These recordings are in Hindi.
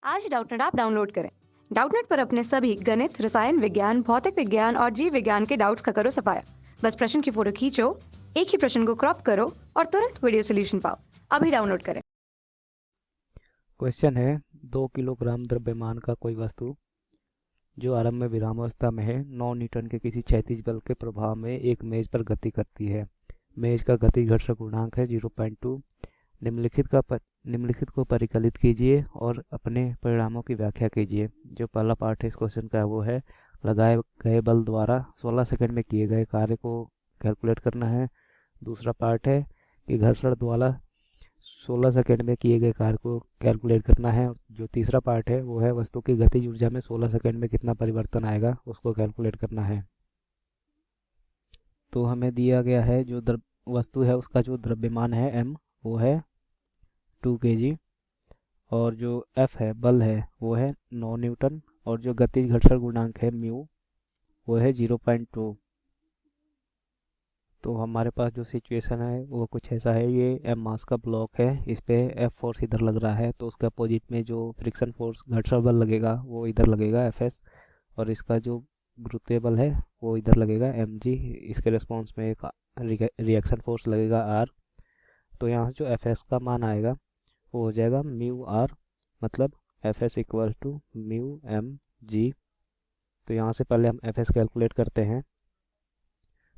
आज डाउटनेट ऐप डाउनलोड करें। डाउटनेट पर अपने सभी गणित, रसायन विज्ञान, भौतिक विज्ञान और जीव विज्ञान के डाउट्स का करो सफाया। बस प्रश्न की फोटो खींचो, एक ही प्रश्न को क्रॉप करो और तुरंत वीडियो सोल्यूशन पाओ। अभी डाउनलोड करें। क्वेश्चन है 2 किलोग्राम द्रव्यमान का कोई वस्तु जो आरंभ में विरामावस्था में है 9 न्यूटन के किसी क्षैतिज बल के प्रभाव में एक मेज पर गति करती है। मेज का गति घर्षण गुणांक है 0.2। निम्नलिखित को परिकलित कीजिए और अपने परिणामों की व्याख्या कीजिए। जो पहला पार्ट है इस क्वेश्चन का वो है लगाए गए बल द्वारा 16 सेकंड में किए गए कार्य को कैलकुलेट करना है। दूसरा पार्ट है कि घर्षण द्वारा 16 सेकंड में किए गए कार्य को कैलकुलेट करना है। जो तीसरा पार्ट है वो है वस्तु की गतिज ऊर्जा में 16 सेकंड में कितना परिवर्तन आएगा उसको कैलकुलेट करना है। तो हमें दिया गया है जो वस्तु है उसका जो द्रव्यमान है m वो है 2 kg और जो F है बल है वो है 9 न्यूटन और जो गतिज घर्षण गुणांक है म्यू वो है 0.2। तो हमारे पास जो सिचुएशन है वो कुछ ऐसा है। ये m मास का ब्लॉक है, इस पे F फोर्स इधर लग रहा है तो उसके अपोजिट में जो फ्रिक्शन फोर्स घर्षण बल लगेगा वो इधर लगेगा Fs और इसका जो गुरुत्वीय बल है वो इधर लगेगा mg। इसके रिस्पॉन्स में एक रिएक्शन फोर्स लगेगा r। तो यहाँ से जो Fs का मान आएगा वो हो जाएगा म्यू r, मतलब Fs equal to mu mg। तो यहाँ से पहले हम Fs कैलकुलेट करते हैं।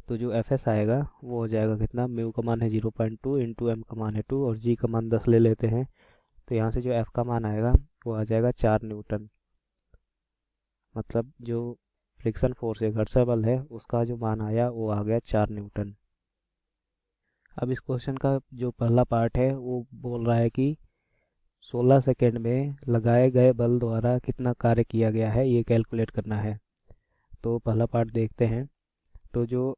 तो जो Fs आएगा वो हो जाएगा कितना, म्यू का मान है 0.2 इंटू एम का मान है 2 और g का मान 10 ले लेते हैं। तो यहाँ से जो F का मान आएगा वो आ जाएगा 4 न्यूटन, मतलब जो फ्रिक्शन फोर्स है घर्षण बल है उसका जो मान आया वो आ गया 4 न्यूटन। अब इस क्वेश्चन का जो पहला पार्ट है वो बोल रहा है कि 16 सेकेंड में लगाए गए बल द्वारा कितना कार्य किया गया है ये कैलकुलेट करना है। तो पहला पार्ट देखते हैं। तो जो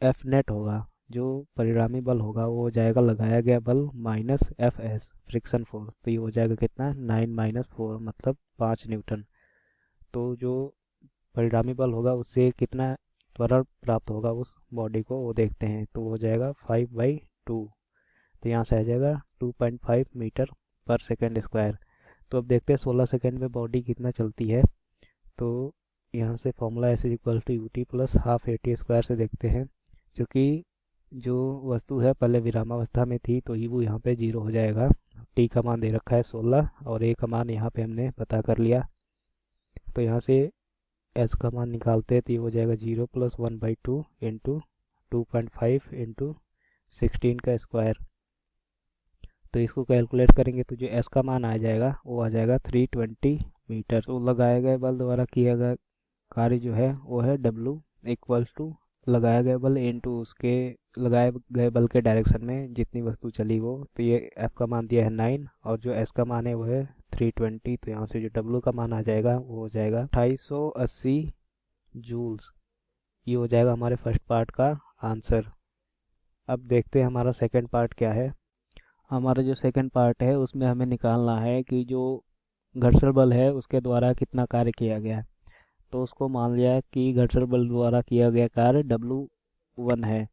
एफ नेट होगा, जो परिणामी बल होगा वो हो जाएगा लगाया गया बल minus F S friction force. तो ये हो जाएगा कितना 9 माइनस 4 मतलब 5 न्यूटन। तो जो परिणामी बल होगा उससे कितना त्वरण प्राप्त होगा उस बॉडी को वो देखते हैं। तो हो जाएगा 5/2। तो यहाँ से आ जाएगा 2.5 मीटर पर सेकेंड स्क्वायर। तो अब देखते हैं 16 सेकेंड में बॉडी कितना चलती है। तो यहाँ से formula S equal to U T plus half A T square से देखते हैं। क्योंकि जो वस्तु है पहले विरामावस्था में थी तो वो यहाँ पे 0 हो जाएगा। टी का मान दे रखा है 16 और ए का मान यहाँ पे हमने पता कर लिया। तो यहाँ से एस का मान निकालते हैं तो ये हो जाएगा 0 प्लस 1/2 इंटू 2.5 इंटू 16 का स्क्वायर। तो इसको कैलकुलेट करेंगे तो जो एस का मान आ जाएगा वो आ जाएगा 320 मीटर। तो लगाए गए बल द्वारा किया गया कार्य जो है वो है W इक्वल टू लगाया गया बल इंटू उसके लगाए गए बल के डायरेक्शन में जितनी वस्तु चली वो। तो ये F का मान दिया है 9 और जो S का मान है वो है 320। तो यहाँ से जो W का मान आ जाएगा वो हो जाएगा 2880 जूल्स। ये हो जाएगा हमारे फर्स्ट पार्ट का आंसर। अब देखते हैं हमारा सेकंड पार्ट क्या है। हमारा जो सेकंड पार्ट है उसमें हमें निकालना है कि जो घर्षण बल है उसके द्वारा कितना कार्य किया गया है। तो उसको मान लिया कि घर्षण बल द्वारा किया गया कार्य W1 है।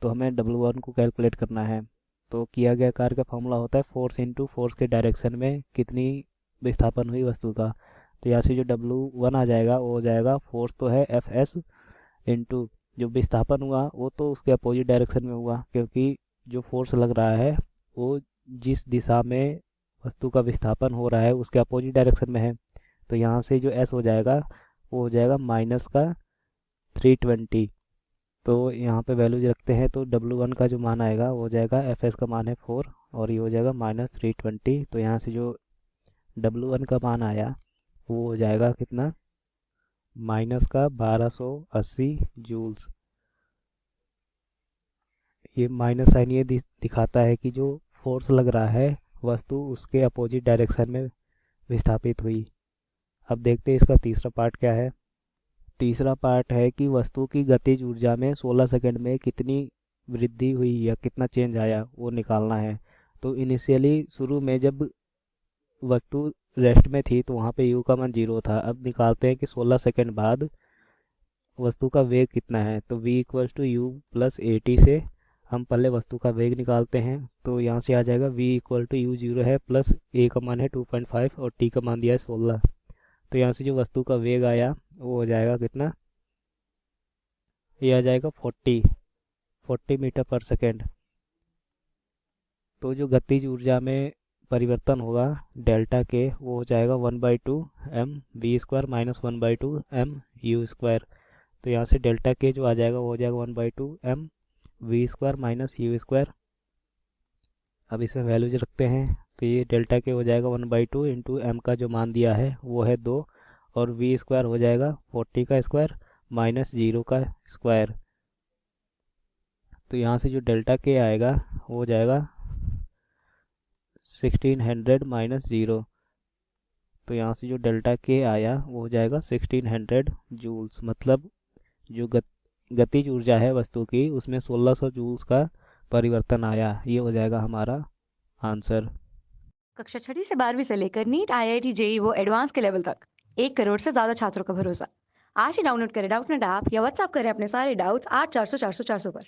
तो हमें W1 को कैलकुलेट करना है। तो किया गया कार्य का फॉर्मूला होता है फोर्स इंटू फोर्स के डायरेक्शन में कितनी विस्थापन हुई वस्तु का। तो यहाँ से जो W1 आ जाएगा वो हो जाएगा फोर्स तो है Fs इंटू जो विस्थापन हुआ वो तो उसके अपोजिट डायरेक्शन में हुआ, क्योंकि जो फोर्स लग रहा है वो जिस दिशा में वस्तु का विस्थापन हो रहा है उसके अपोजिट डायरेक्शन में है। तो यहाँ से जो S हो जाएगा वो हो जाएगा माइनस का 320। तो यहाँ पे वैल्यूज रखते हैं तो W1 का जो मान आएगा वो हो जाएगा Fs का मान है 4 और ये हो जाएगा माइनस 320। तो यहाँ से जो W1 का मान आया वो हो जाएगा कितना, माइनस का 1280 जूल्स। ये माइनस साइन ये दिखाता है कि जो फोर्स लग रहा है वस्तु उसके अपोजिट डायरेक्शन में विस्थापित हुई। अब देखते हैं इसका तीसरा पार्ट क्या है। तीसरा पार्ट है कि वस्तु की गतिज ऊर्जा में 16 सेकंड में कितनी वृद्धि हुई या कितना चेंज आया वो निकालना है। तो इनिशियली शुरू में जब वस्तु रेस्ट में थी तो वहाँ पे u का मान 0 था। अब निकालते हैं कि 16 सेकंड बाद वस्तु का वेग कितना है। तो v equal to U plus A T से हम पहले वस्तु का वेग निकालते हैं, तो यहाँ से आ जाएगा v equal to U zero है प्लस a का मान है 2.5 और t का मान दिया है 16। तो यहाँ से जो वस्तु का वेग आया वो हो जाएगा कितना, ये आ जाएगा 40 मीटर पर सेकेंड। तो जो गतिज ऊर्जा में परिवर्तन होगा डेल्टा के, वो हो जाएगा 1/2 m v square minus 1/2 m u square. तो यहाँ से डेल्टा के जो आ जाएगा वो हो जाएगा 1/2 m v square minus u square. अब इसमें वैल्यूज रखते हैं, तो ये डेल्टा के हो जाएगा 1/2 इंटू एम का जो मान दिया है वो है 2, और v स्क्वायर हो जाएगा 40 का स्क्वायर माइनस 0 का स्क्वायर। तो यहाँ से जो डेल्टा के आएगा वो हो जाएगा 1600 माइनस 0। तो यहाँ से जो डेल्टा के आया वो हो जाएगा 1600 जूल्स। मतलब जो गतिज ऊर्जा है वस्तु की उसमें 1600 जूल्स का परिवर्तन आया। ये हो जाएगा हमारा आंसर। कक्षा 6वीं से 12वीं से लेकर नीट, IIT, JEE वो एडवांस के लेवल तक 1 करोड़ से ज़्यादा छात्रों का भरोसा। आज ही डाउनलोड करें डाउटनेट ऐप या व्हाट्सएप करें अपने सारे डाउट्स 8400 400 400 पर।